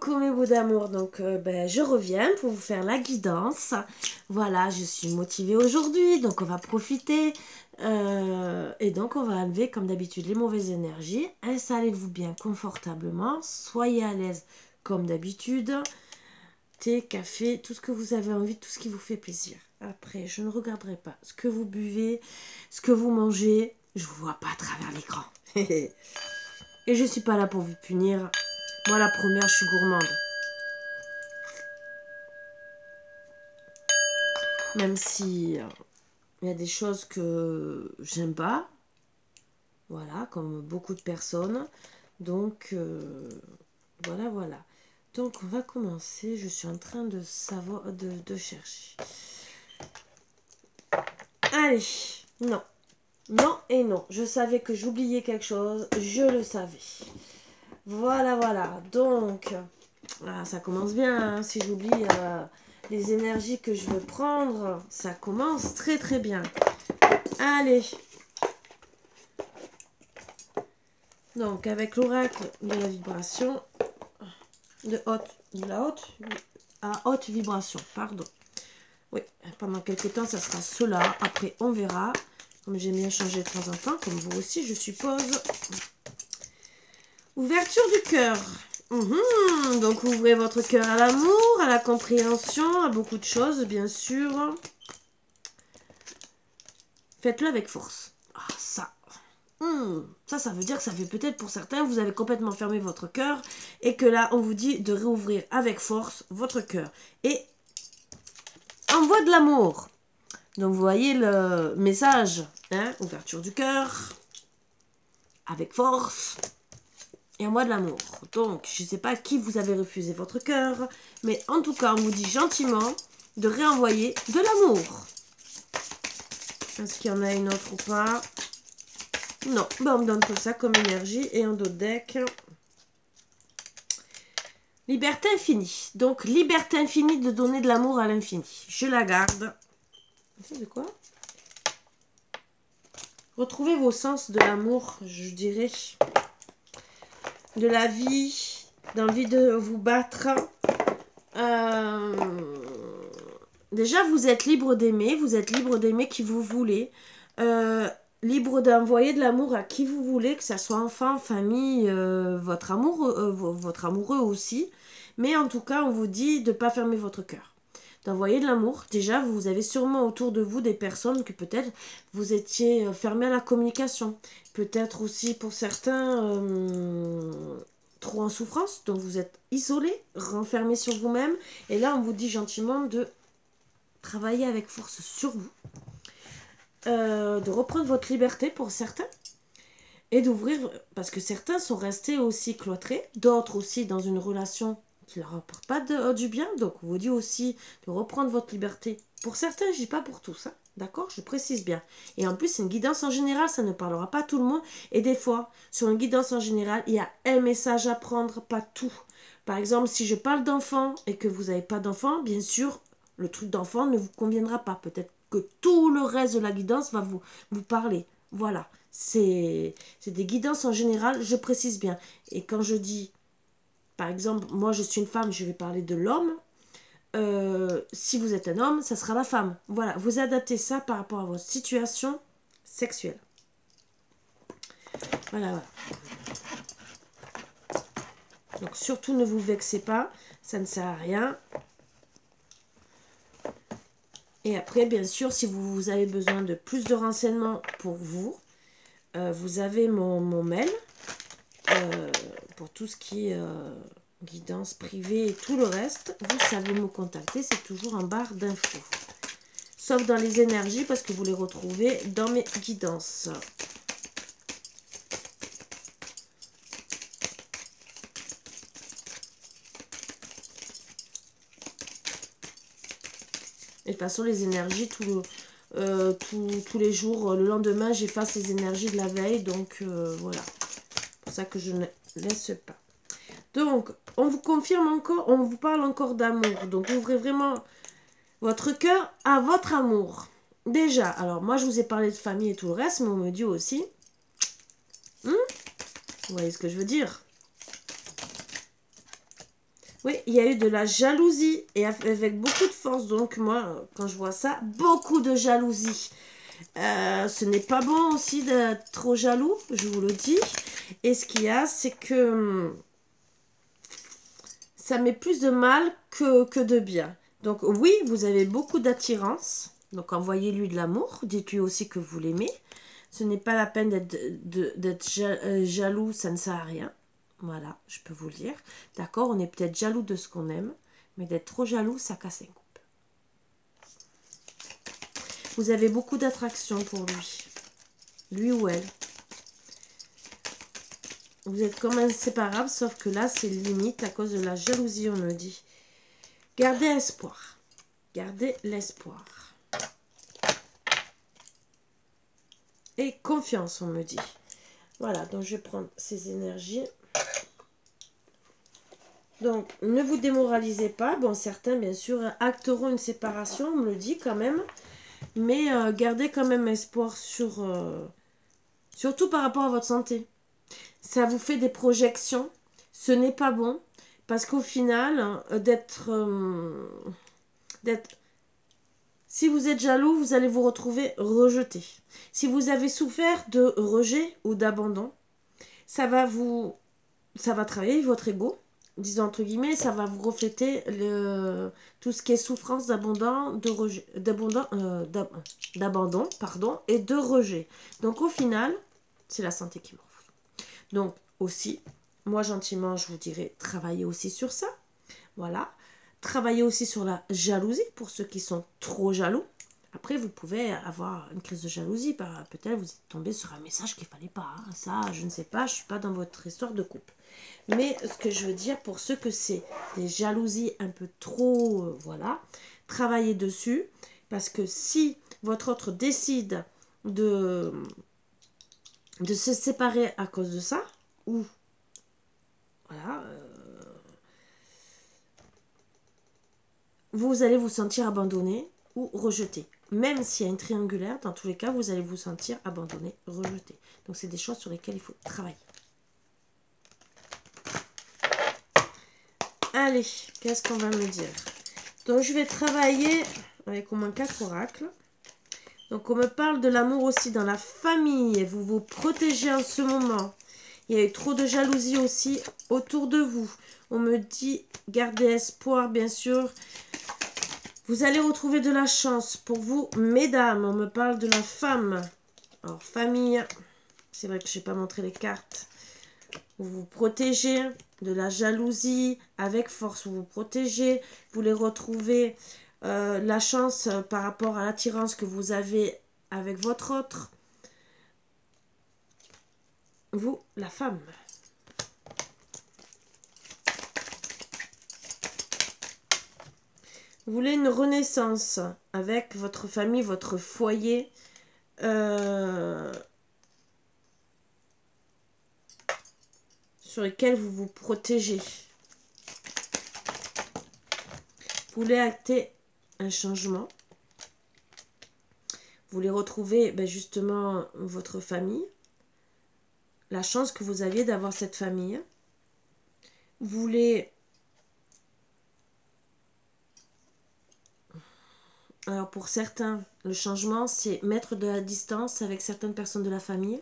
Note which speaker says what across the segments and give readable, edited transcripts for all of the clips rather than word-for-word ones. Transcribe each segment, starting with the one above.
Speaker 1: Coucou mes bouts d'amour, donc je reviens pour vous faire la guidance. Voilà, je suis motivée aujourd'hui, donc on va profiter. Et donc on va enlever comme d'habitude les mauvaises énergies. Installez-vous bien confortablement, soyez à l'aise comme d'habitude. Thé, café, tout ce que vous avez envie, tout ce qui vous fait plaisir. Après, je ne regarderai pas ce que vous buvez, ce que vous mangez. Je ne vous vois pas à travers l'écran. Et je ne suis pas là pour vous punir. Moi, la première, je suis gourmande. Même si il y a des choses que j'aime pas. Voilà, comme beaucoup de personnes. Donc, voilà. Donc, on va commencer. Je suis en train de savoir, de chercher. Allez, non. Non et non. Je savais que j'oubliais quelque chose. Je le savais. Voilà. Donc, ça commence bien. Hein, si j'oublie les énergies que je veux prendre, ça commence très bien. Allez. Donc, avec l'oracle de la vibration, de la haute vibration, pardon. Oui, pendant quelques temps, ça sera cela. Après, on verra. Comme j'aime bien changer de temps en temps, comme vous aussi, je suppose. Ouverture du cœur. Donc, ouvrez votre cœur à l'amour, à la compréhension, à beaucoup de choses, bien sûr. Faites-le avec force. Ah, ça. Ça veut dire que ça fait peut-être pour certains, vous avez complètement fermé votre cœur et que là, on vous dit de réouvrir avec force votre cœur. Et envoie de l'amour. Donc, vous voyez le message, hein, ouverture du cœur, avec force, et envoie de l'amour. Donc, je ne sais pas à qui vous avez refusé votre cœur, mais en tout cas, on vous dit gentiment de réenvoyer de l'amour. Est-ce qu'il y en a une autre ou pas? Non, on me donne tout ça comme énergie. Et un autre deck. Liberté infinie. Donc, liberté infinie de donner de l'amour à l'infini. Je la garde. C'est de quoi? Retrouvez vos sens de l'amour, je dirais. De la vie. D'envie de vous battre. Déjà, vous êtes libre d'aimer. Vous êtes libre d'aimer qui vous voulez. Libre d'envoyer de l'amour à qui vous voulez, que ce soit enfant, famille, votre amoureux aussi. Mais en tout cas, on vous dit de ne pas fermer votre cœur. D'envoyer de l'amour. Déjà, vous avez sûrement autour de vous des personnes que peut-être vous étiez fermés à la communication. Peut-être aussi pour certains trop en souffrance. Donc vous êtes isolés, renfermés sur vous-même. Et là, on vous dit gentiment de travailler avec force sur vous. De reprendre votre liberté pour certains et d'ouvrir, parce que certains sont restés aussi cloîtrés, d'autres aussi dans une relation qui ne leur apporte pas du bien, donc on vous dit aussi de reprendre votre liberté. Pour certains, je dis pas pour tous, hein, d'accord, je précise bien. Et en plus, c'est une guidance en général, ça ne parlera pas à tout le monde, et des fois, sur une guidance en général, il y a un message à prendre, pas tout. Par exemple, si je parle d'enfant et que vous n'avez pas d'enfant, bien sûr, le truc d'enfant ne vous conviendra pas, peut-être que tout le reste de la guidance va vous parler. Voilà, c'est des guidances en général, je précise bien. Et quand je dis, par exemple, moi je suis une femme, je vais parler de l'homme. Si vous êtes un homme, ça sera la femme. Voilà, vous adaptez ça par rapport à votre situation sexuelle. Voilà. Donc surtout ne vous vexez pas, ça ne sert à rien. Et après, bien sûr, si vous avez besoin de plus de renseignements pour vous, vous avez mon mail pour tout ce qui est guidance privée et tout le reste. Vous savez me contacter, c'est toujours en barre d'infos. Sauf dans les énergies parce que vous les retrouvez dans mes guidances. Et de toute façon, les énergies, tous les jours, le lendemain, j'efface les énergies de la veille. Donc, voilà. C'est pour ça que je ne laisse pas. Donc, on vous confirme encore, on vous parle encore d'amour. Donc, ouvrez vraiment votre cœur à votre amour. Déjà, alors, moi, je vous ai parlé de famille et tout le reste, mais on me dit aussi... vous voyez ce que je veux dire? Oui, il y a eu de la jalousie et avec beaucoup de force. Donc moi, quand je vois ça, beaucoup de jalousie. Ce n'est pas bon aussi d'être trop jaloux, je vous le dis. Et ce qu'il y a, c'est que ça met plus de mal que de bien. Donc oui, vous avez beaucoup d'attirance. Donc envoyez-lui de l'amour. Dites-lui aussi que vous l'aimez. Ce n'est pas la peine d'être jaloux, ça ne sert à rien. Voilà, je peux vous le dire. D'accord, on est peut-être jaloux de ce qu'on aime, mais d'être trop jaloux, ça casse les coupes. Vous avez beaucoup d'attraction pour lui ou elle. Vous êtes comme inséparables, sauf que là, c'est limite à cause de la jalousie, on me dit. Gardez espoir. Gardez l'espoir. Et confiance, on me dit. Voilà, donc je vais prendre ces énergies. Donc, ne vous démoralisez pas. Bon, certains, bien sûr, acteront une séparation, on me le dit quand même. Mais gardez quand même espoir surtout par rapport à votre santé. Ça vous fait des projections. Ce n'est pas bon. Parce qu'au final, si vous êtes jaloux, vous allez vous retrouver rejeté. Si vous avez souffert de rejet ou d'abandon, ça va travailler votre ego. Disons entre guillemets, ça va vous refléter tout ce qui est souffrance d'abandon, pardon, et de rejet. Donc au final, c'est la santé qui m'offre. Donc aussi, moi gentiment, je vous dirais, travaillez aussi sur ça. Voilà. Travaillez aussi sur la jalousie pour ceux qui sont trop jaloux. Après, vous pouvez avoir une crise de jalousie. Peut-être vous êtes tombé sur un message qu'il ne fallait pas. Hein. Ça, je ne sais pas, je ne suis pas dans votre histoire de couple. Mais ce que je veux dire, pour ceux que c'est des jalousies un peu trop, voilà, travaillez dessus. Parce que si votre autre décide de se séparer à cause de ça, ou voilà, vous allez vous sentir abandonné ou rejeté. Même s'il y a une triangulaire, dans tous les cas, vous allez vous sentir abandonné, rejeté. Donc, c'est des choses sur lesquelles il faut travailler. Allez, qu'est-ce qu'on va me dire? Donc, je vais travailler avec au moins 4 oracles. Donc, on me parle de l'amour aussi dans la famille. Vous vous protégez en ce moment. Il y a eu trop de jalousie aussi autour de vous. On me dit, gardez espoir, bien sûr. Vous allez retrouver de la chance pour vous, mesdames. On me parle de la femme. Alors, famille. C'est vrai que je n'ai pas montré les cartes. Vous vous protégez de la jalousie. Avec force, vous vous protégez. Vous les retrouvez la chance par rapport à l'attirance que vous avez avec votre autre. Vous, la femme. Vous voulez une renaissance avec votre famille, votre foyer. Sur lesquels vous vous protégez. Vous voulez acter un changement. Vous voulez retrouver justement votre famille. La chance que vous aviez d'avoir cette famille. Vous voulez... Alors pour certains, le changement, c'est mettre de la distance avec certaines personnes de la famille.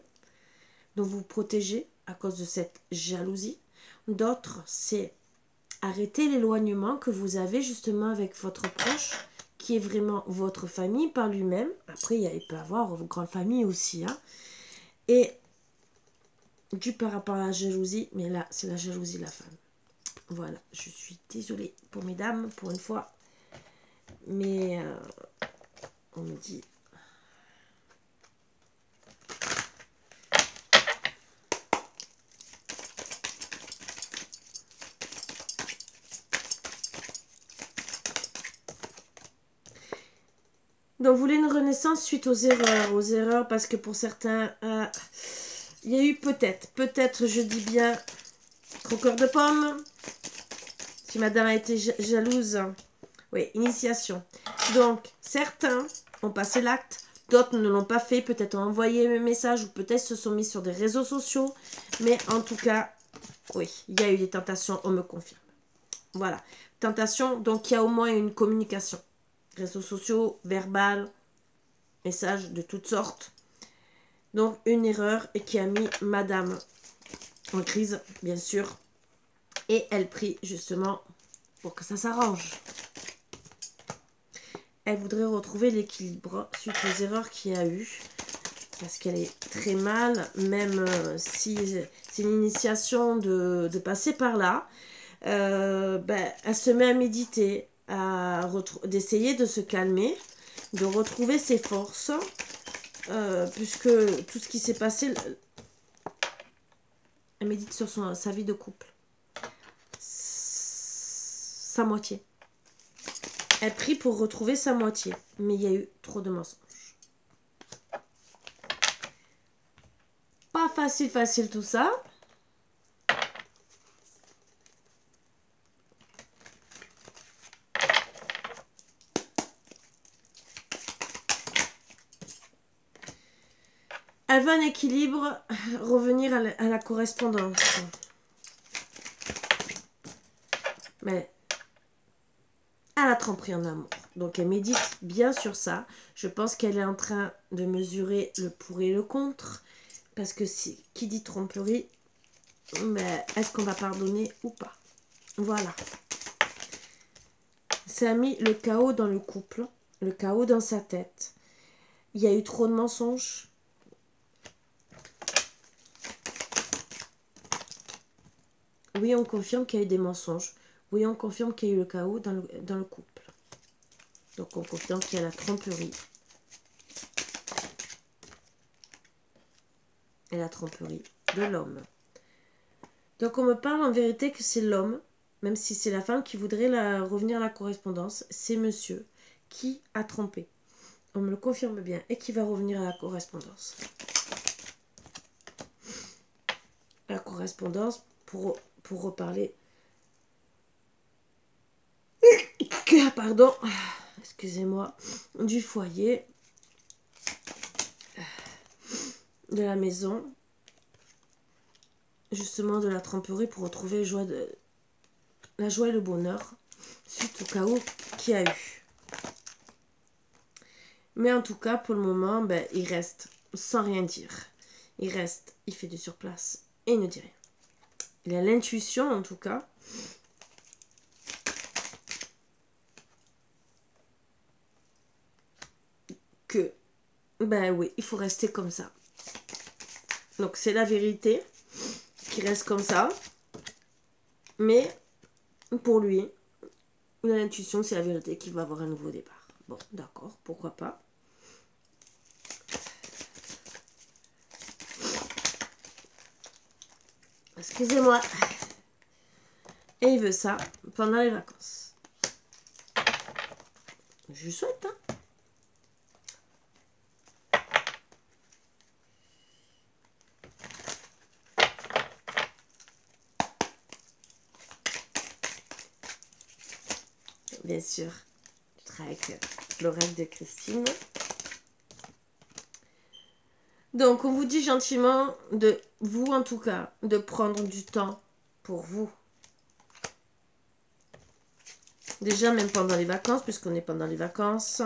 Speaker 1: Donc vous vous protégez à cause de cette jalousie. D'autres, c'est arrêter l'éloignement que vous avez justement avec votre proche, qui est vraiment votre famille par lui-même. Après, il peut y avoir vos grandes familles aussi. Hein. Et dû par rapport à la jalousie, mais là, c'est la jalousie de la femme. Voilà, je suis désolée pour mesdames, pour une fois. Mais on me dit... Donc, vous voulez une renaissance suite aux erreurs, parce que pour certains, il y a eu peut-être, je dis bien, croqueur de pommes. Si madame a été jalouse, oui, initiation. Donc, certains ont passé l'acte, d'autres ne l'ont pas fait, peut-être ont envoyé un message ou peut-être se sont mis sur des réseaux sociaux. Mais en tout cas, oui, il y a eu des tentations, on me confirme. Voilà. Tentation, donc il y a au moins une communication. Réseaux sociaux, verbal, messages de toutes sortes. Donc une erreur et qui a mis madame en crise, bien sûr. Et elle prie justement pour que ça s'arrange. Elle voudrait retrouver l'équilibre suite aux erreurs qu'il y a eu. Parce qu'elle est très mal, même si c'est une initiation de passer par là. Elle se met à méditer, d'essayer de se calmer, de retrouver ses forces. Puisque tout ce qui s'est passé, elle médite sur sa vie de couple. Sa moitié. Elle prie pour retrouver sa moitié. Mais il y a eu trop de mensonges. Pas facile tout ça. Elle veut un équilibre, revenir à la correspondance. Mais elle a tromperie en amour. Donc elle médite bien sur ça. Je pense qu'elle est en train de mesurer le pour et le contre. Parce que qui dit tromperie, mais est-ce qu'on va pardonner ou pas? Voilà. Ça a mis le chaos dans le couple, le chaos dans sa tête. Il y a eu trop de mensonges. Oui, on confirme qu'il y a eu des mensonges. Oui, on confirme qu'il y a eu le chaos dans le couple. Donc on confirme qu'il y a la tromperie. Et la tromperie de l'homme. Donc on me parle en vérité que c'est l'homme, même si c'est la femme qui voudrait revenir à la correspondance, c'est monsieur qui a trompé. On me le confirme bien et qui va revenir à la correspondance. La correspondance pour reparler. Pardon, excusez-moi, du foyer, de la maison, justement de la tromperie pour retrouver la joie et le bonheur suite au chaos qu'il y a eu. Mais en tout cas, pour le moment, il reste sans rien dire. Il reste, il fait du surplace et il ne dit rien. Il a l'intuition, en tout cas, que, oui, il faut rester comme ça. Donc, c'est la vérité qui reste comme ça. Mais, pour lui, il a l'intuition, c'est la vérité qu'il va avoir un nouveau départ. Bon, d'accord, pourquoi pas. Excusez-moi. Et il veut ça pendant les vacances. Je lui souhaite, hein. Bien sûr, je travaille avec l'oreille de Christine. Donc, on vous dit gentiment, de vous en tout cas, de prendre du temps pour vous. Déjà, même pendant les vacances, puisqu'on est pendant les vacances,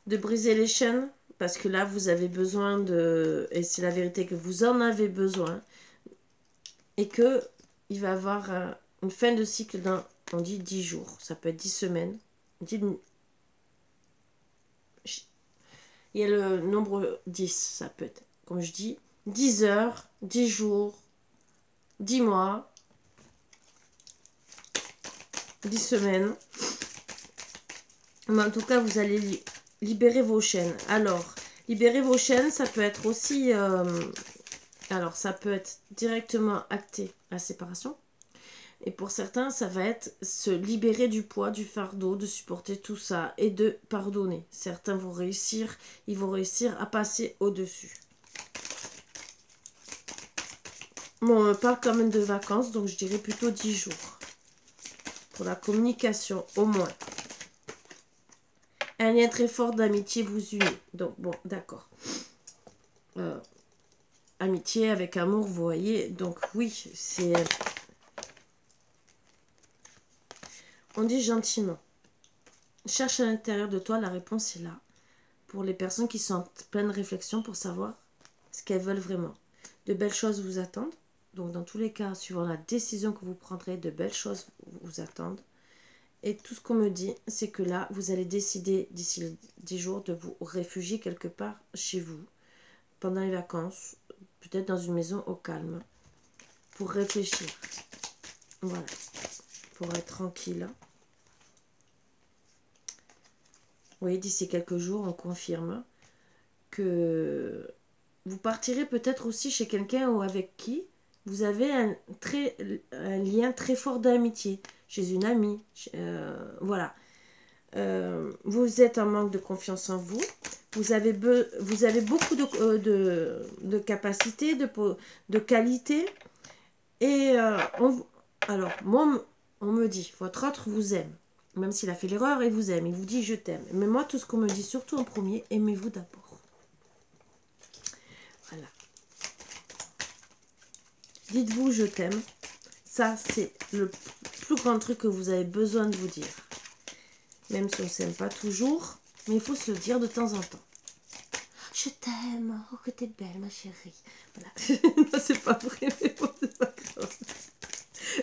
Speaker 1: de briser les chaînes, parce que là, vous avez besoin de... Et c'est la vérité que vous en avez besoin. Et que il va y avoir une fin de cycle dans, on dit 10 jours. Ça peut être 10 semaines. Il y a le nombre 10, ça peut être, comme je dis, 10 heures, 10 jours, 10 mois, 10 semaines. Mais en tout cas, vous allez libérer vos chaînes. Alors, libérer vos chaînes, ça peut être aussi... alors, ça peut être directement acter la séparation. Et pour certains, ça va être se libérer du poids, du fardeau, de supporter tout ça et de pardonner. Certains vont réussir, ils vont réussir à passer au-dessus. Bon, on me parle quand même de vacances, donc je dirais plutôt 10 jours. Pour la communication, au moins. Un lien très fort d'amitié vous unit. Donc, bon, d'accord. Amitié avec amour, vous voyez. Donc, oui, c'est... On dit gentiment. Cherche à l'intérieur de toi, la réponse est là. Pour les personnes qui sont en pleine réflexion pour savoir ce qu'elles veulent vraiment. De belles choses vous attendent. Donc dans tous les cas, suivant la décision que vous prendrez, de belles choses vous attendent. Et tout ce qu'on me dit, c'est que là, vous allez décider d'ici les 10 jours de vous réfugier quelque part chez vous. Pendant les vacances, peut-être dans une maison au calme. Pour réfléchir. Voilà. Pour être tranquille. Vous voyez, d'ici quelques jours, on confirme que vous partirez peut-être aussi chez quelqu'un ou avec qui vous avez un lien très fort d'amitié. Chez une amie. Voilà. Vous êtes en manque de confiance en vous. Vous avez beaucoup de capacités, de qualités. Et alors, moi, on me dit, votre autre vous aime. Même s'il a fait l'erreur, il vous aime. Il vous dit, je t'aime. Mais moi, tout ce qu'on me dit, surtout en premier, aimez-vous d'abord. Voilà. Dites-vous, je t'aime. Ça, c'est le plus grand truc que vous avez besoin de vous dire. Même si on ne s'aime pas toujours, mais il faut se le dire de temps en temps. Je t'aime. Oh, que t'es belle, ma chérie. Voilà. Non, c'est pas vrai, mais bon, c'est pas grave.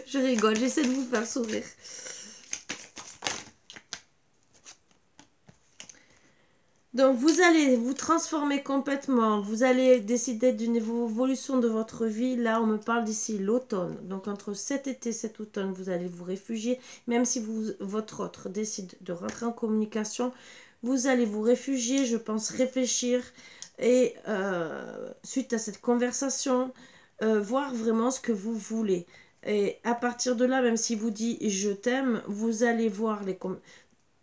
Speaker 1: Je rigole, j'essaie de vous faire sourire. Donc, vous allez vous transformer complètement. Vous allez décider d'une évolution de votre vie. Là, on me parle d'ici l'automne. Donc, entre cet été et cet automne, vous allez vous réfugier. Même si votre autre décide de rentrer en communication, vous allez vous réfugier, je pense, réfléchir. Et suite à cette conversation, voir vraiment ce que vous voulez. Et à partir de là, même s'il vous dit « je t'aime », vous allez voir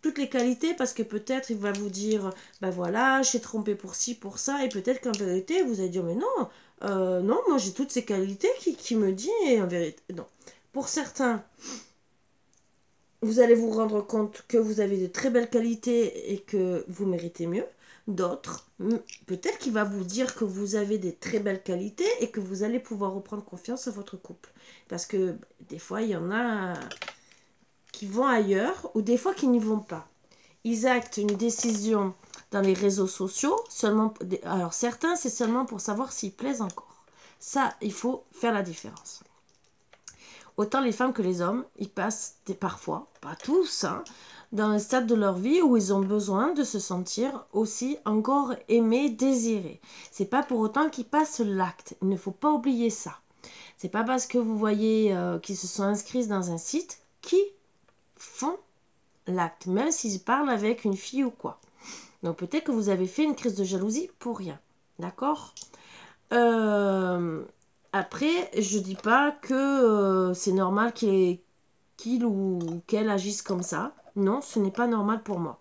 Speaker 1: toutes les qualités, parce que peut-être il va vous dire ben voilà, je t'ai trompé pour ci, pour ça, et peut-être qu'en vérité vous allez dire mais non, non, moi j'ai toutes ces qualités qui me dit, et en vérité non. Pour certains, vous allez vous rendre compte que vous avez de très belles qualités et que vous méritez mieux. D'autres, peut-être qu'il va vous dire que vous avez des très belles qualités et que vous allez pouvoir reprendre confiance à votre couple, parce que des fois il y en a qui vont ailleurs ou des fois qui n'y vont pas. Ils actent une décision dans les réseaux sociaux, seulement, alors certains c'est seulement pour savoir s'ils plaisent encore. Ça, il faut faire la différence. Autant les femmes que les hommes, ils passent parfois, pas tous, hein, dans un stade de leur vie où ils ont besoin de se sentir aussi encore aimés, désirés. C'est pas pour autant qu'ils passent l'acte. Il ne faut pas oublier ça. C'est pas parce que vous voyez qu'ils se sont inscrits dans un site qui font l'acte, même s'ils parlent avec une fille ou quoi. Donc peut-être que vous avez fait une crise de jalousie pour rien. D'accord ? Après, je dis pas que c'est normal qu'il ou qu'elle agisse comme ça. Non, ce n'est pas normal pour moi.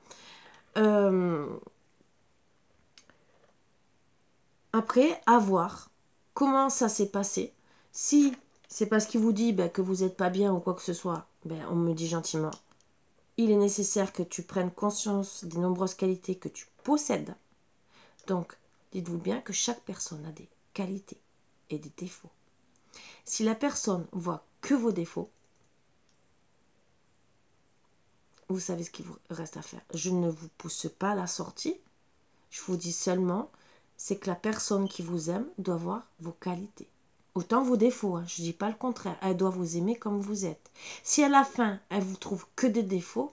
Speaker 1: Après, à voir comment ça s'est passé. Si c'est parce qu'il vous dit que vous n'êtes pas bien ou quoi que ce soit, on me dit gentiment. Il est nécessaire que tu prennes conscience des nombreuses qualités que tu possèdes. Donc, dites-vous bien que chaque personne a des qualités et des défauts. Si la personne voit que vos défauts, vous savez ce qu'il vous reste à faire. Je ne vous pousse pas à la sortie. Je vous dis seulement, c'est que la personne qui vous aime doit voir vos qualités. Autant vos défauts, hein, je ne dis pas le contraire. Elle doit vous aimer comme vous êtes. Si à la fin, elle vous trouve que des défauts,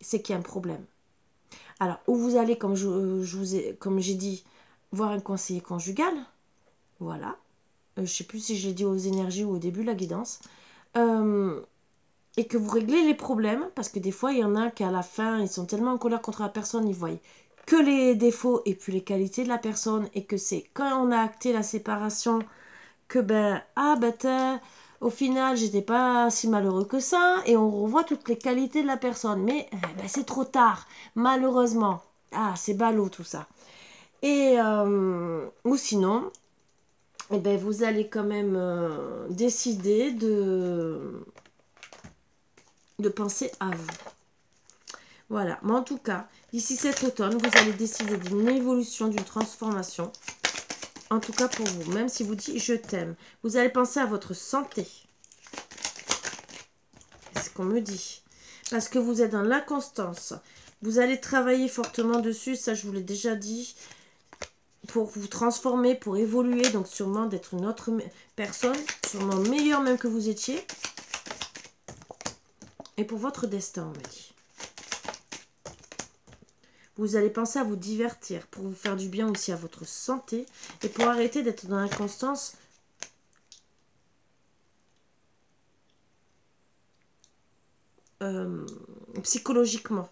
Speaker 1: c'est qu'il y a un problème. Alors, où vous allez, comme j'ai dit, voir un conseiller conjugal, voilà. Je ne sais plus si je l'ai dit aux énergies ou au début, la guidance. Et que vous réglez les problèmes, parce que des fois, il y en a qui à la fin, ils sont tellement en colère contre la personne, ils voient que les défauts et puis les qualités de la personne, et que c'est quand on a acté la séparation que au final, j'étais pas si malheureux que ça, et on revoit toutes les qualités de la personne. Mais c'est trop tard, malheureusement. Ah, c'est ballot tout ça. Et, ou sinon, vous allez quand même décider de penser à vous. Voilà, mais en tout cas, d'ici cet automne, vous allez décider d'une évolution, d'une transformation. En tout cas pour vous, même si vous dites je t'aime, vous allez penser à votre santé. C'est ce qu'on me dit. parce que vous êtes dans l'inconstance. Vous allez travailler fortement dessus, ça je vous l'ai déjà dit, pour vous transformer, pour évoluer, donc sûrement d'être une autre personne, sûrement meilleure même que vous étiez. Et pour votre destin, on me dit. Vous allez penser à vous divertir, pour vous faire du bien aussi à votre santé, et pour arrêter d'être dans l'inconstance. Psychologiquement.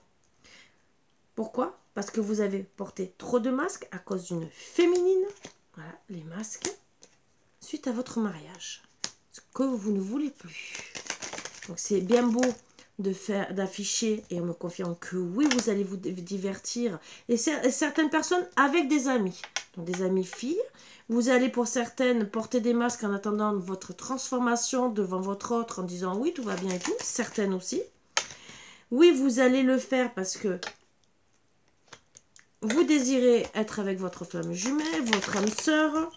Speaker 1: Pourquoi? Parce que vous avez porté trop de masques à cause d'une féminine. Voilà, les masques. Suite à votre mariage. Ce que vous ne voulez plus. Donc c'est bien beau d'afficher et en me confiant que oui, vous allez vous divertir. Et certaines personnes avec des amis. Donc des amis filles. Vous allez pour certaines porter des masques en attendant votre transformation devant votre autre en disant oui, tout va bien et tout. Certaines aussi. Oui, vous allez le faire parce que vous désirez être avec votre flamme jumelle, votre âme sœur.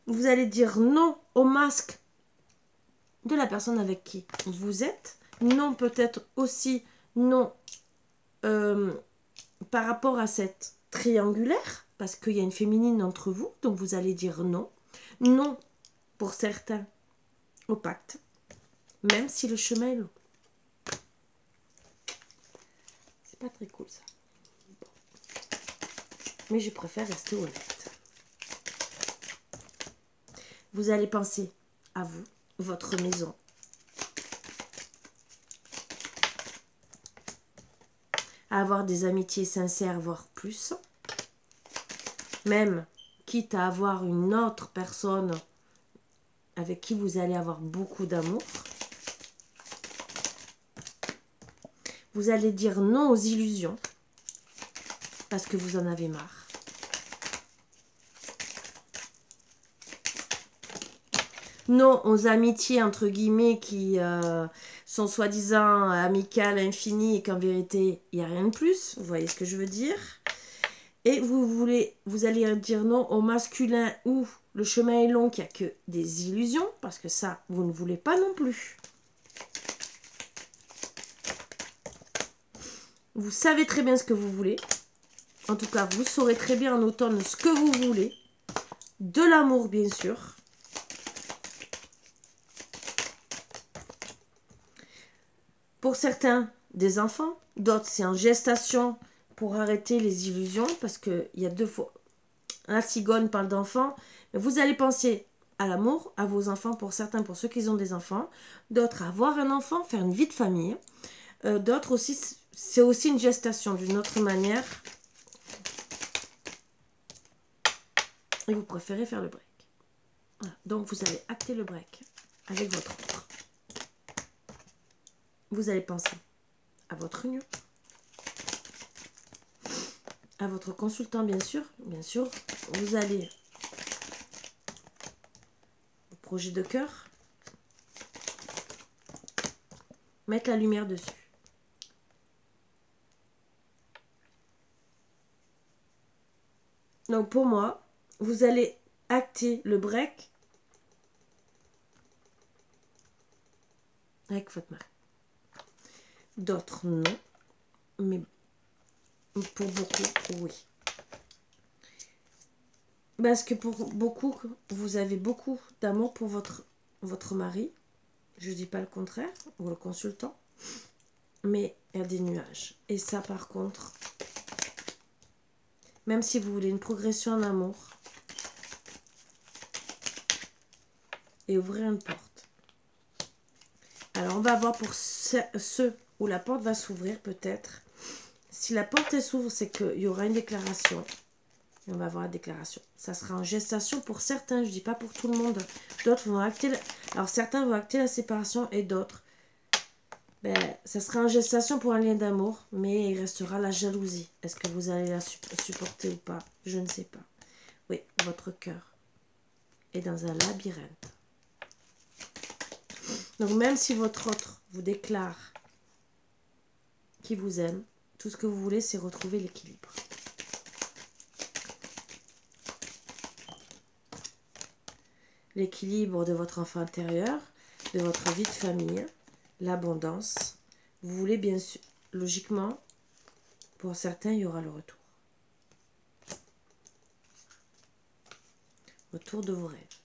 Speaker 1: Vous allez dire non au masque de la personne avec qui vous êtes. Non, peut-être aussi non par rapport à cette triangulaire, parce qu'il y a une féminine entre vous, donc vous allez dire non. Non, pour certains, au pacte, même si le chemin est long. C'est pas très cool ça. Bon. Mais je préfère rester honnête. Vous allez penser à vous, votre maison. À avoir des amitiés sincères, voire plus. Même, quitte à avoir une autre personne avec qui vous allez avoir beaucoup d'amour. Vous allez dire non aux illusions, parce que vous en avez marre. Non aux amitiés, entre guillemets, qui sont soi-disant amicales, infinies, et qu'en vérité, il n'y a rien de plus. Vous voyez ce que je veux dire? Et vous allez dire non au masculin où le chemin est long, qu'il n'y a que des illusions, parce que ça, vous ne voulez pas non plus. Vous savez très bien ce que vous voulez. En tout cas, vous saurez très bien en automne ce que vous voulez. De l'amour, bien sûr. Pour certains, des enfants. D'autres, c'est en gestation pour arrêter les illusions. Parce qu'il y a deux fois... La cigogne parle d'enfants. Mais vous allez penser à l'amour, à vos enfants. Pour certains, pour ceux qui ont des enfants. D'autres, à avoir un enfant, faire une vie de famille. D'autres aussi, c'est aussi une gestation d'une autre manière. Et vous préférez faire le break. Voilà. Donc, vous allez acter le break avec votre autre. Vous allez penser à votre union, à votre consultant, bien sûr. Bien sûr, vous allez au projet de cœur, mettre la lumière dessus. Donc, pour moi, vous allez acter le break avec votre mari. D'autres, non. Mais pour beaucoup, oui. Parce que pour beaucoup, vous avez beaucoup d'amour pour votre mari. Je ne dis pas le contraire, ou le consultant. Mais il y a des nuages. Et ça, par contre, même si vous voulez une progression en amour, et ouvrir une porte. Alors, on va voir pour ceux où la porte va s'ouvrir, peut-être. Si la porte s'ouvre, c'est qu'il y aura une déclaration. Et on va voir la déclaration. Ça sera en gestation pour certains, je ne dis pas pour tout le monde. D'autres vont acter... Alors, certains vont acter la séparation et d'autres, ça sera en gestation pour un lien d'amour, mais il restera la jalousie. Est-ce que vous allez la supporter ou pas? Je ne sais pas. Oui, votre cœur est dans un labyrinthe. Donc, même si votre autre vous déclare qu'il vous aime, tout ce que vous voulez, c'est retrouver l'équilibre. L'équilibre de votre enfant intérieur, de votre vie de famille, l'abondance. Vous voulez bien sûr, logiquement, pour certains, il y aura le retour. Retour de vos rêves.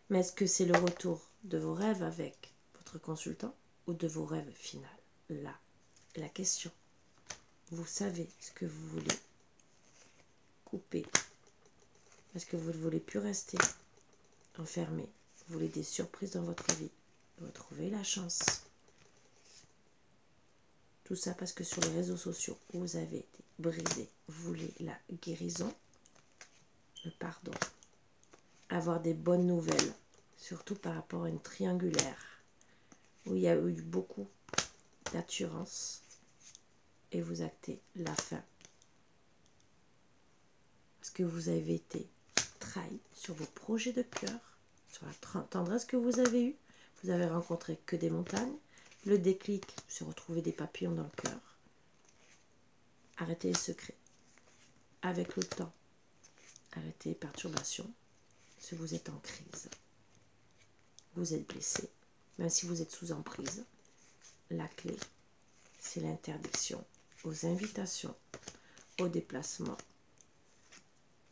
Speaker 1: Mais est-ce que c'est le retour de vos rêves avec votre consultant ou de vos rêves finaux? Là, la question. Vous savez ce que vous voulez couper. Parce que vous ne voulez plus rester enfermé. Vous voulez des surprises dans votre vie. Vous trouvez la chance. Tout ça parce que sur les réseaux sociaux, vous avez été brisé. Vous voulez la guérison, le pardon. Avoir des bonnes nouvelles. Surtout par rapport à une triangulaire. Où il y a eu beaucoup d'assurance. Et vous actez la fin. Parce que vous avez été trahi sur vos projets de cœur, sur la tendresse que vous avez eue. Vous avez rencontré que des montagnes. Le déclic, se retrouver des papillons dans le cœur. Arrêtez les secrets. Avec le temps, arrêtez les perturbations. Si vous êtes en crise, vous êtes blessé, même si vous êtes sous emprise. La clé, c'est l'interdiction aux invitations, au déplacement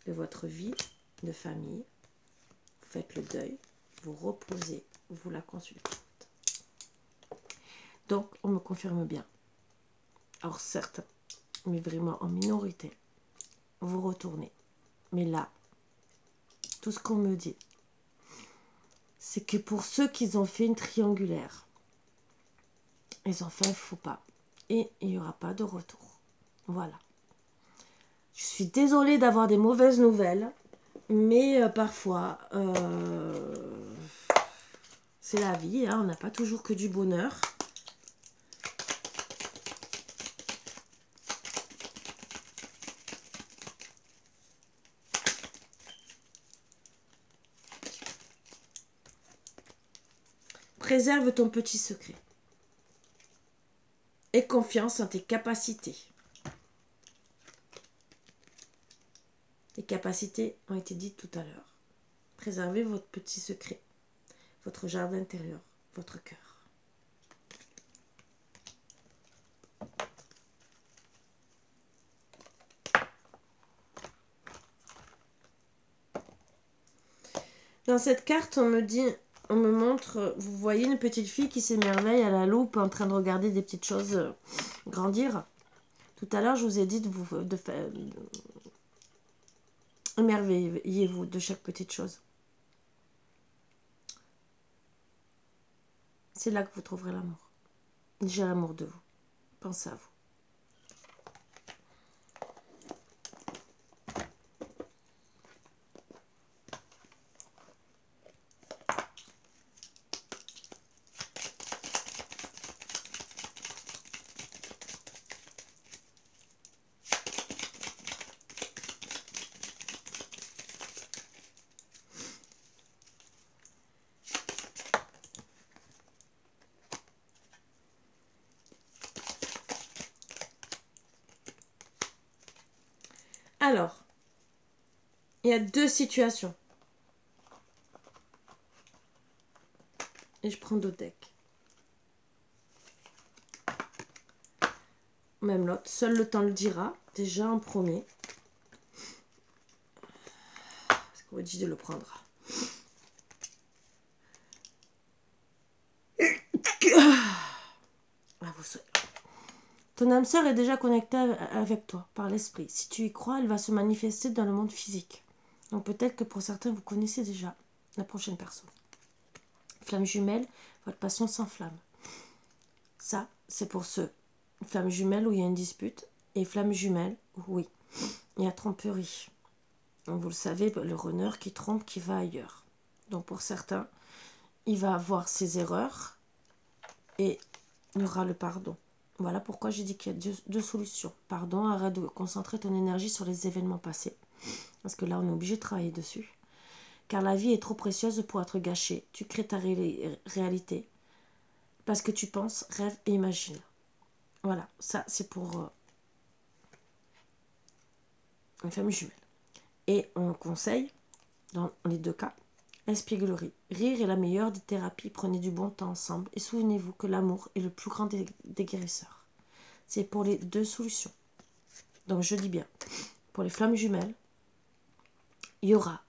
Speaker 1: de votre vie de famille. Vous faites le deuil, vous reposez, vous la consultez. Donc, on me confirme bien. Alors, certes, mais vraiment en minorité, vous retournez. Mais là, tout ce qu'on me dit, c'est que pour ceux qui ont fait une triangulaire, ils ont fait un faux pas. Et il n'y aura pas de retour. Voilà. Je suis désolée d'avoir des mauvaises nouvelles, mais parfois, c'est la vie, hein, on n'a pas toujours que du bonheur. Préserve ton petit secret. Aie confiance en tes capacités. Les capacités ont été dites tout à l'heure. Préservez votre petit secret, votre jardin intérieur, votre cœur. Dans cette carte, on me dit, on me montre, vous voyez une petite fille qui s'émerveille à la loupe en train de regarder des petites choses grandir. Tout à l'heure, je vous ai dit de faire... Émerveillez-vous de chaque petite chose. C'est là que vous trouverez l'amour. Déjà l'amour de vous. Pensez à vous. Alors, il y a deux situations. Et je prends d'autres decks. Même l'autre. Seul le temps le dira. Déjà en premier. Parce qu'on va dire de le prendre. Ah, vous savez. Ton âme sœur est déjà connectée avec toi par l'esprit. Si tu y crois, elle va se manifester dans le monde physique. Donc peut-être que pour certains, vous connaissez déjà la prochaine personne. Flamme jumelle, votre passion s'enflamme. Ça, c'est pour ceux. Flamme jumelle où il y a une dispute. Et flamme jumelle, oui, il y a tromperie. Donc vous le savez, le runner qui trompe, qui va ailleurs. Donc pour certains, il va avoir ses erreurs et il y aura le pardon. Voilà pourquoi j'ai dit qu'il y a deux solutions. Pardon, arrête de concentrer ton énergie sur les événements passés. Parce que là, on est obligé de travailler dessus. Car la vie est trop précieuse pour être gâchée. Tu crées ta réalité. Parce que tu penses, rêves et imagines. Voilà, ça c'est pour une famille jumelle. Et on conseille, dans les deux cas, espièglerie. Rire est la meilleure des thérapies. Prenez du bon temps ensemble et souvenez-vous que l'amour est le plus grand des guérisseurs. C'est pour les deux solutions. Donc je dis bien, pour les flammes jumelles, il y aura,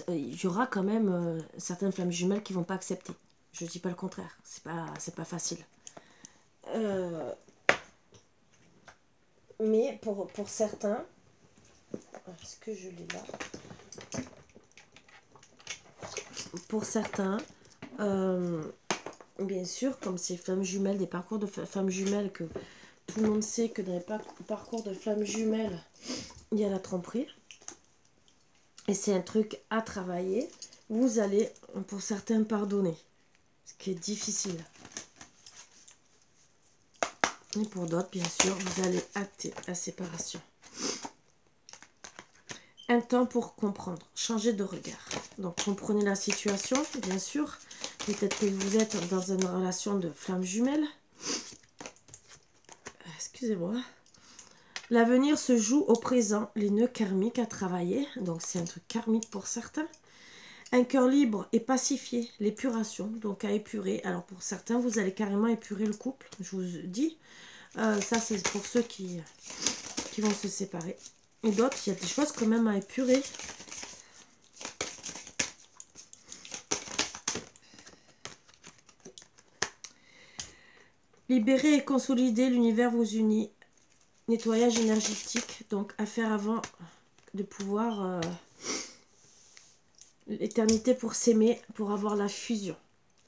Speaker 1: il y aura quand même certaines flammes jumelles qui ne vont pas accepter. Je ne dis pas le contraire, c'est pas facile. Mais pour certains, est-ce que je l'ai là? Pour certains, bien sûr, comme ces flammes jumelles, des parcours de flammes jumelles, que tout le monde sait que dans les parcours de flammes jumelles, il y a la tromperie. Et c'est un truc à travailler. Vous allez, pour certains, pardonner. Ce qui est difficile. Et pour d'autres, bien sûr, vous allez acter la séparation. Un temps pour comprendre, changer de regard. Donc, comprenez la situation, bien sûr. Peut-être que vous êtes dans une relation de flammes jumelles. Excusez-moi. L'avenir se joue au présent, les nœuds karmiques à travailler. Donc, c'est un truc karmique pour certains. Un cœur libre et pacifié, l'épuration, donc à épurer. Alors, pour certains, vous allez carrément épurer le couple, je vous dis. Ça, c'est pour ceux qui vont se séparer. Et d'autres, il y a des choses quand même à épurer. Libérer et consolider, l'univers vous unit. Nettoyage énergétique, donc à faire avant de pouvoir... l'éternité pour s'aimer, pour avoir la fusion.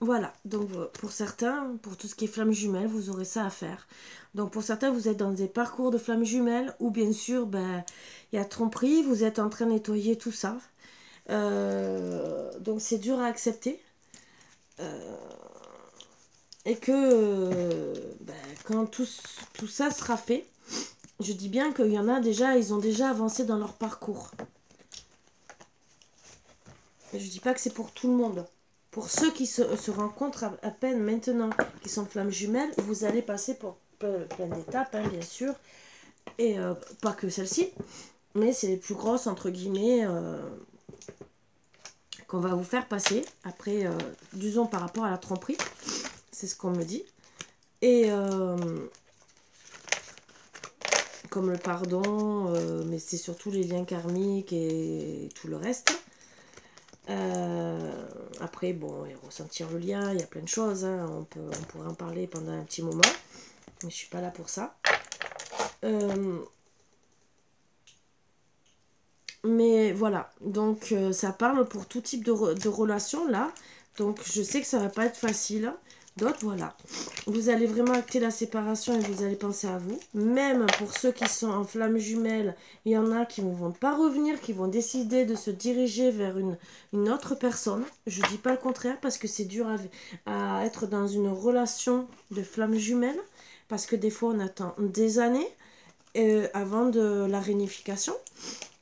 Speaker 1: Voilà, donc pour certains, pour tout ce qui est flammes jumelles, vous aurez ça à faire. Donc pour certains, vous êtes dans des parcours de flammes jumelles, ou bien sûr, ben, il y a tromperie, vous êtes en train de nettoyer tout ça. Donc c'est dur à accepter. Et que ben, quand tout ça sera fait, je dis bien qu'il y en a déjà, ils ont déjà avancé dans leur parcours. Je ne dis pas que c'est pour tout le monde. Pour ceux qui se rencontrent à peine maintenant, qui sont flammes jumelles, vous allez passer pour plein d'étapes, hein, bien sûr. Et pas que celle-ci, mais c'est les plus grosses, entre guillemets, qu'on va vous faire passer. Après, disons par rapport à la tromperie, c'est ce qu'on me dit. Et comme le pardon, mais c'est surtout les liens karmiques et tout le reste. Après, bon, et ressentir le lien, il y a plein de choses, hein, on pourrait en parler pendant un petit moment, mais je suis pas là pour ça. Mais voilà, donc ça parle pour tout type de relation là, donc je sais que ça va pas être facile. D'autres, voilà, vous allez vraiment acter la séparation et vous allez penser à vous. Même pour ceux qui sont en flammes jumelles, il y en a qui ne vont pas revenir, qui vont décider de se diriger vers une autre personne. Je dis pas le contraire parce que c'est dur à être dans une relation de flammes jumelles. Parce que des fois on attend des années avant de la réunification.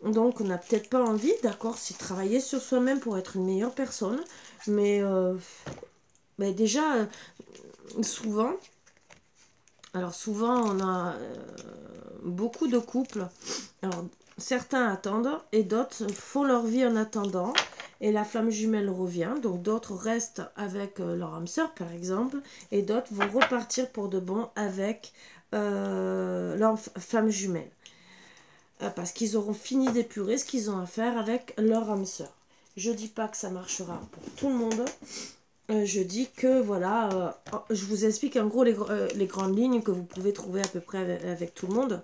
Speaker 1: Donc on n'a peut-être pas envie, d'accord, c'est travailler sur soi-même pour être une meilleure personne. Mais... ben déjà, souvent, on a beaucoup de couples, alors certains attendent et d'autres font leur vie en attendant et la flamme jumelle revient, donc d'autres restent avec leur âme sœur par exemple et d'autres vont repartir pour de bon avec leur flamme jumelle parce qu'ils auront fini d'épurer ce qu'ils ont à faire avec leur âme sœur. Je dis pas que ça marchera pour tout le monde. Je dis que voilà, je vous explique en gros les grandes lignes que vous pouvez trouver à peu près avec tout le monde.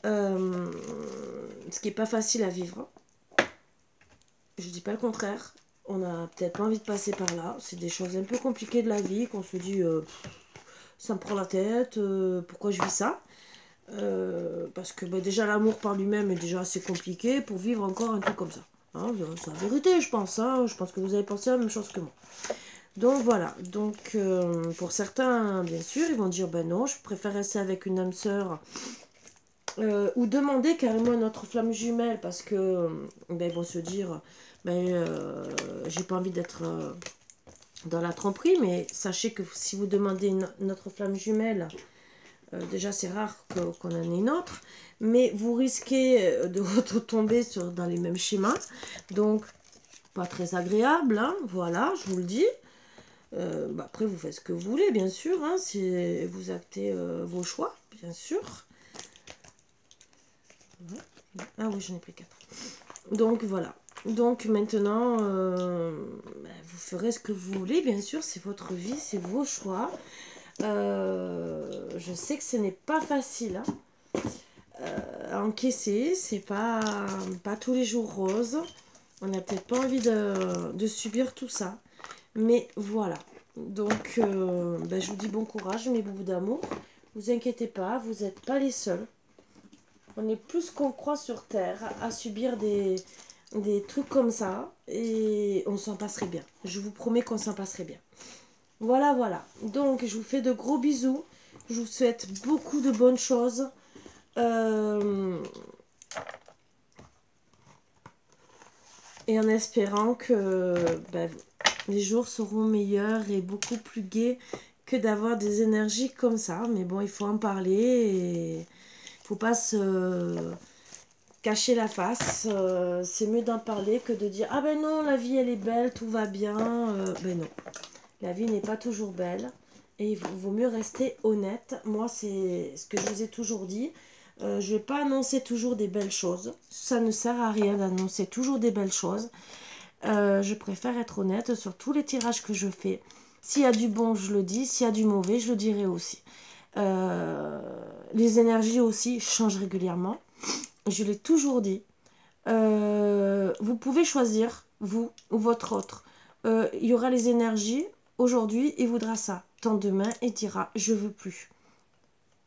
Speaker 1: Ce qui n'est pas facile à vivre. Je dis pas le contraire. On a peut-être pas envie de passer par là. C'est des choses un peu compliquées de la vie qu'on se dit ça me prend la tête, pourquoi je vis ça parce que bah, déjà l'amour par lui-même est déjà assez compliqué pour vivre encore un truc comme ça. Hein, c'est la vérité, je pense. Hein, je pense que vous avez pensé la même chose que moi. Donc voilà, donc pour certains, bien sûr, ils vont dire ben non, je préfère rester avec une âme sœur ou demander carrément une autre flamme jumelle parce que ben, ils vont se dire ben j'ai pas envie d'être dans la tromperie, mais sachez que si vous demandez une autre flamme jumelle, Déjà, c'est rare qu'on en ait une autre. Mais vous risquez de retomber dans les mêmes schémas. Donc, pas très agréable, hein, voilà, je vous le dis. Après, vous faites ce que vous voulez, bien sûr. Hein, si vous actez vos choix, bien sûr. Ah oui, j'en ai pris 4. Donc, voilà. Donc, maintenant, vous ferez ce que vous voulez, bien sûr. C'est votre vie, c'est vos choix. Je sais que ce n'est pas facile à encaisser. C'est pas tous les jours rose. On n'a peut-être pas envie de subir tout ça. Mais voilà. Donc, je vous dis bon courage, mes bouts d'amour. Vous inquiétez pas, vous n'êtes pas les seuls. On est plus qu'on croit sur Terre à subir des trucs comme ça. Et on s'en passerait bien. Je vous promets qu'on s'en passerait bien. Voilà, voilà. Donc, je vous fais de gros bisous. Je vous souhaite beaucoup de bonnes choses. Et en espérant que les jours seront meilleurs et beaucoup plus gais que d'avoir des énergies comme ça. Mais bon, il faut en parler et il ne faut pas se cacher la face. C'est mieux d'en parler que de dire « Ah ben non, la vie elle est belle, tout va bien. » Ben non, la vie n'est pas toujours belle et il vaut mieux rester honnête. Moi, c'est ce que je vous ai toujours dit. Je ne vais pas annoncer toujours des belles choses. Ça ne sert à rien d'annoncer toujours des belles choses. Je préfère être honnête sur tous les tirages que je fais. S'il y a du bon, je le dis. S'il y a du mauvais, je le dirai aussi. Les énergies aussi changent régulièrement. Je l'ai toujours dit. Vous pouvez choisir, vous ou votre autre. Il y aura les énergies. Aujourd'hui, il voudra ça. Tant demain, il dira, je veux plus.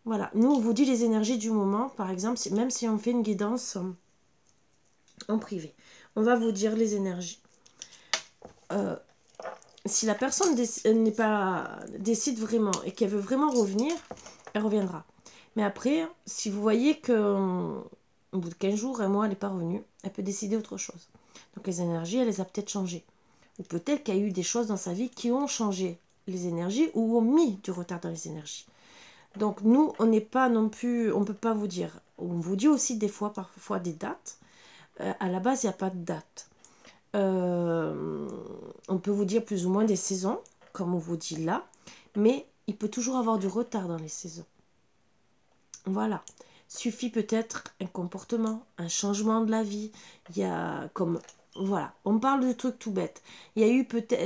Speaker 1: Voilà. Nous, on vous dit les énergies du moment. Par exemple, même si on fait une guidance en privé. On va vous dire les énergies. Si la personne décide vraiment et qu'elle veut vraiment revenir, elle reviendra. Mais après, si vous voyez qu'au bout de 15 jours, un mois, elle n'est pas revenue, elle peut décider autre chose. Donc les énergies, elle les a peut-être changées. Ou peut-être qu'il y a eu des choses dans sa vie qui ont changé les énergies ou ont mis du retard dans les énergies. Donc nous, on n'est pas non plus, on ne peut pas vous dire. On vous dit aussi des fois, parfois des dates. À la base, il n'y a pas de date. On peut vous dire plus ou moins des saisons, comme on vous dit là, mais il peut toujours avoir du retard dans les saisons. Voilà. Suffit peut-être un comportement, un changement de la vie. Il y a comme... Voilà, on parle de trucs tout bêtes. Il y a eu peut-être...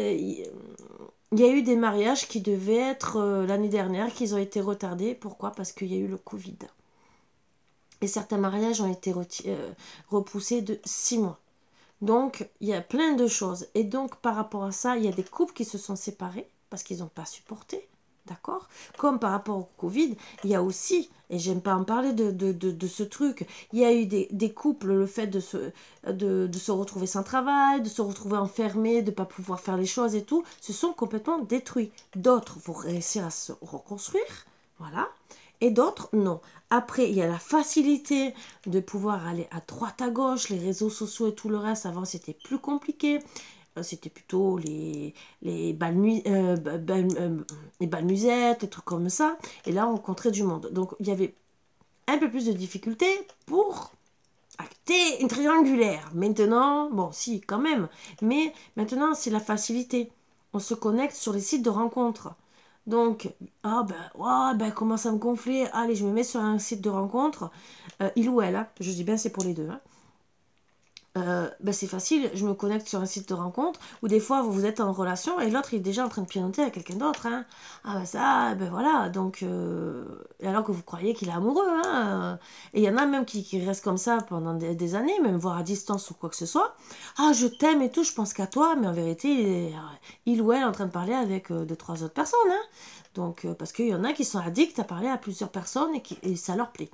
Speaker 1: Il y a eu des mariages qui devaient être l'année dernière, qui ont été retardés. Pourquoi? Parce qu'il y a eu le Covid. Et certains mariages ont été repoussés de 6 mois. Donc, il y a plein de choses. Et donc, par rapport à ça, il y a des couples qui se sont séparés parce qu'ils n'ont pas supporté. D'accord? Comme par rapport au Covid, il y a aussi, et j'aime pas en parler de ce truc, il y a eu des couples, le fait de se retrouver sans travail, de se retrouver enfermés, de ne pas pouvoir faire les choses et tout, se sont complètement détruits. D'autres vont réussir à se reconstruire, voilà, et d'autres non. Après, il y a la facilité de pouvoir aller à droite, à gauche, les réseaux sociaux et tout le reste. Avant, c'était plus compliqué. C'était plutôt les balmusettes, des trucs comme ça. Et là, on rencontrait du monde. Donc, il y avait un peu plus de difficultés pour acter une triangulaire. Maintenant, bon, si, quand même. Mais maintenant, c'est la facilité. On se connecte sur les sites de rencontres. Donc, commence à me gonfler. Allez, je me mets sur un site de rencontre. Il ou elle, hein, je dis bien c'est pour les deux. Hein. C'est facile, je me connecte sur un site de rencontre où des fois vous êtes en relation et l'autre il est déjà en train de pianoter avec quelqu'un d'autre. Hein. Voilà. Donc, alors que vous croyez qu'il est amoureux. Hein. Et il y en a même qui restent comme ça pendant des années, même voire à distance ou quoi que ce soit. Ah, je t'aime et tout, je pense qu'à toi, mais en vérité, il ou elle est en train de parler avec 2-3 autres personnes. Hein. Donc, parce qu'il y en a qui sont addicts à parler à plusieurs personnes et ça leur plaît.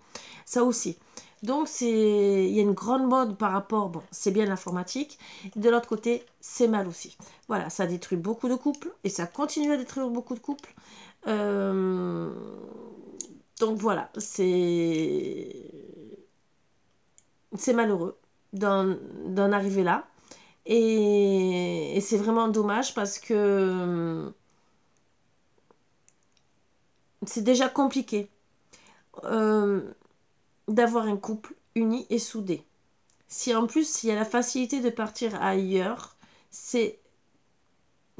Speaker 1: Ça aussi. Donc, il y a une grande mode par rapport, bon, c'est bien l'informatique, de l'autre côté, c'est mal aussi. Voilà, ça détruit beaucoup de couples, et ça continue à détruire beaucoup de couples. Donc voilà, c'est malheureux d'en arriver là. Et c'est vraiment dommage parce que c'est déjà compliqué. d'avoir un couple uni et soudé. Si en plus il y a la facilité de partir ailleurs, c'est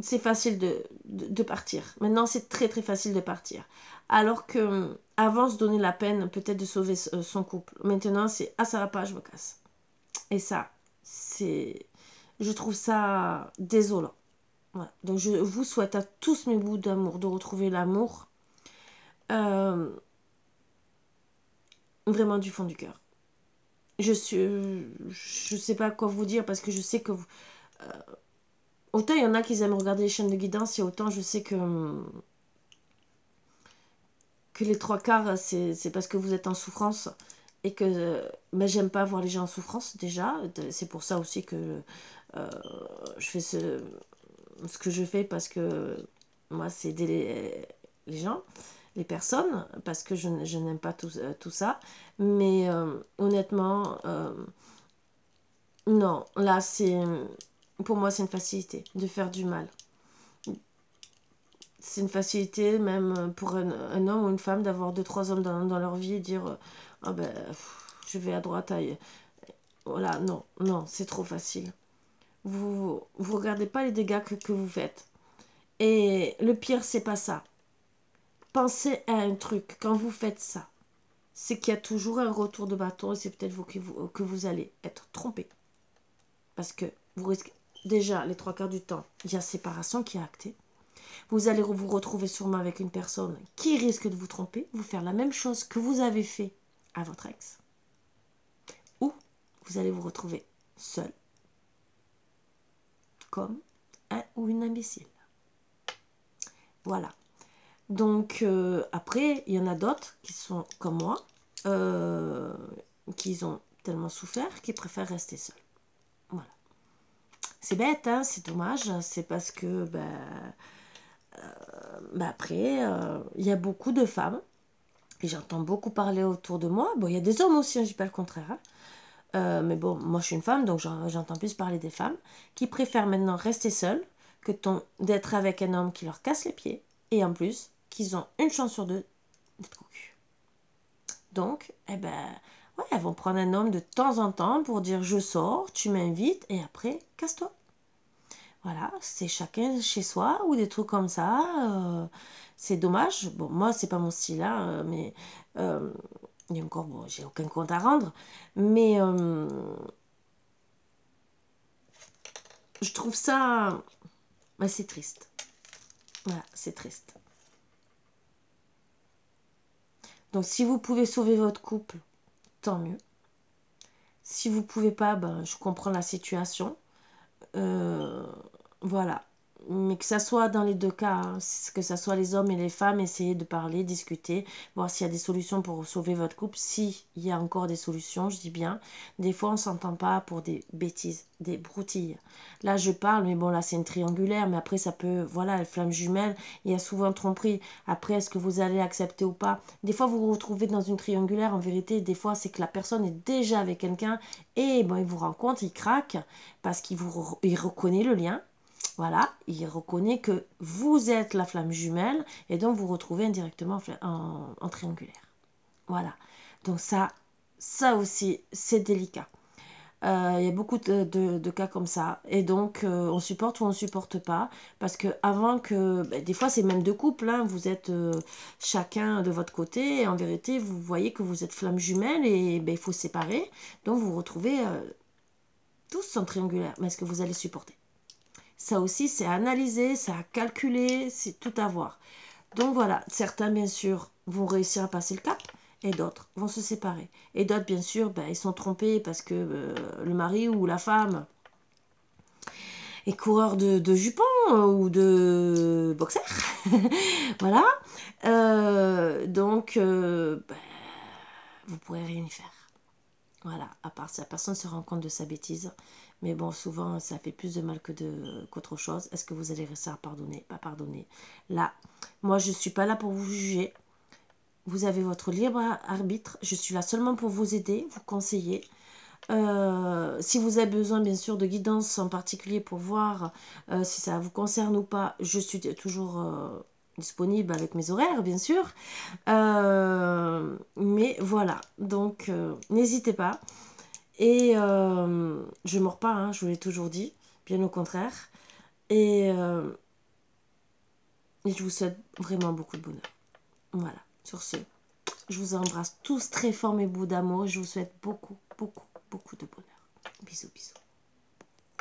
Speaker 1: facile de partir. Maintenant, c'est très très facile de partir. Alors que avant, se donner la peine peut-être de sauver son couple. Maintenant, c'est ah, ça va pas, je me casse. Et ça, c'est. Je trouve ça désolant. Voilà. Donc, je vous souhaite à tous mes bouts d'amour de retrouver l'amour. Vraiment du fond du cœur. Je sais pas quoi vous dire parce que je sais que vous, autant il y en a qui aiment regarder les chaînes de guidance et autant je sais que les trois quarts c'est parce que vous êtes en souffrance et que mais j'aime pas voir les gens en souffrance déjà, c'est pour ça aussi que je fais ce que je fais parce que moi c'est aider les gens, les personnes, parce que je n'aime pas tout ça, mais honnêtement non, là c'est pour moi c'est une facilité de faire du mal. C'est une facilité même pour un homme ou une femme d'avoir deux trois hommes dans leur vie et dire ah ben je vais à droite voilà, non, non, c'est trop facile. Vous regardez pas les dégâts que vous faites. Et le pire, c'est pas ça. Pensez à un truc, quand vous faites ça, c'est qu'il y a toujours un retour de bâton et c'est peut-être que vous allez être trompé. Parce que vous risquez, déjà, les trois quarts du temps, il y a séparation qui est actée. Vous allez vous retrouver sûrement avec une personne qui risque de vous tromper, vous faire la même chose que vous avez fait à votre ex. Ou vous allez vous retrouver seul, comme un ou une imbécile. Voilà. Donc, après, il y en a d'autres qui sont comme moi, qui ont tellement souffert qu'ils préfèrent rester seuls. Voilà. C'est bête, hein, c'est dommage. C'est parce que, après, il y a beaucoup de femmes, et j'entends beaucoup parler autour de moi. Bon, il y a des hommes aussi, hein, je ne dis pas le contraire. Hein. Mais bon, moi je suis une femme, donc j'entends plus parler des femmes qui préfèrent maintenant rester seules que d'être avec un homme qui leur casse les pieds. Et en plus, qu'ils ont une chance sur deux d'être cocu. Donc, eh ben, ouais, elles vont prendre un homme de temps en temps pour dire je sors, tu m'invites, et après, casse-toi. Voilà, c'est chacun chez soi ou des trucs comme ça. C'est dommage. Bon, moi, c'est pas mon style, hein, mais et encore, bon, j'ai aucun compte à rendre. Mais je trouve ça. C'est triste. Voilà, c'est triste. Donc, si vous pouvez sauver votre couple, tant mieux. Si vous pouvez pas, je comprends la situation. Voilà. Mais que ça soit dans les deux cas, hein, que ça soit les hommes et les femmes, essayez de parler, discuter, voir s'il y a des solutions pour sauver votre couple. S'il y a encore des solutions, je dis bien. Des fois, on ne s'entend pas pour des bêtises, des broutilles. Là, je parle, mais bon, là, c'est une triangulaire, mais après, ça peut, voilà, les flammes jumelles, il y a souvent tromperie. Après, est-ce que vous allez accepter ou pas? Des fois, vous vous retrouvez dans une triangulaire, en vérité, des fois, c'est que la personne est déjà avec quelqu'un, et bon, il vous rencontre, il craque, parce il reconnaît le lien. Voilà, il reconnaît que vous êtes la flamme jumelle et donc vous retrouvez indirectement en triangulaire. Voilà, donc ça aussi, c'est délicat. Il y a beaucoup de cas comme ça. Et donc, on supporte ou on ne supporte pas. Parce que avant que... des fois, c'est même deux couples. Hein, vous êtes chacun de votre côté. Et en vérité, vous voyez que vous êtes flamme jumelle et il faut se séparer. Donc, vous vous retrouvez tous en triangulaire. Mais est-ce que vous allez supporter? Ça aussi, c'est à analyser, c'est à calculer, c'est tout à voir. Donc voilà, certains, bien sûr, vont réussir à passer le cap et d'autres vont se séparer. Et d'autres, bien sûr, ils sont trompés parce que le mari ou la femme est coureur de jupons ou de boxer. Voilà. Donc, vous pourrez rien y faire. Voilà, à part si la personne se rend compte de sa bêtise. Mais bon, souvent, ça fait plus de mal qu'autre chose. Est-ce que vous allez réussir à pardonner? Pas pardonner. Là, moi, je ne suis pas là pour vous juger. Vous avez votre libre arbitre. Je suis là seulement pour vous aider, vous conseiller. Si vous avez besoin, bien sûr, de guidance en particulier pour voir si ça vous concerne ou pas, je suis toujours disponible avec mes horaires, bien sûr. Mais voilà, donc n'hésitez pas. Et je ne mords pas, hein, je vous l'ai toujours dit, bien au contraire. Et je vous souhaite vraiment beaucoup de bonheur. Voilà, sur ce, je vous embrasse tous très fort mes bouts d'amour et je vous souhaite beaucoup, beaucoup,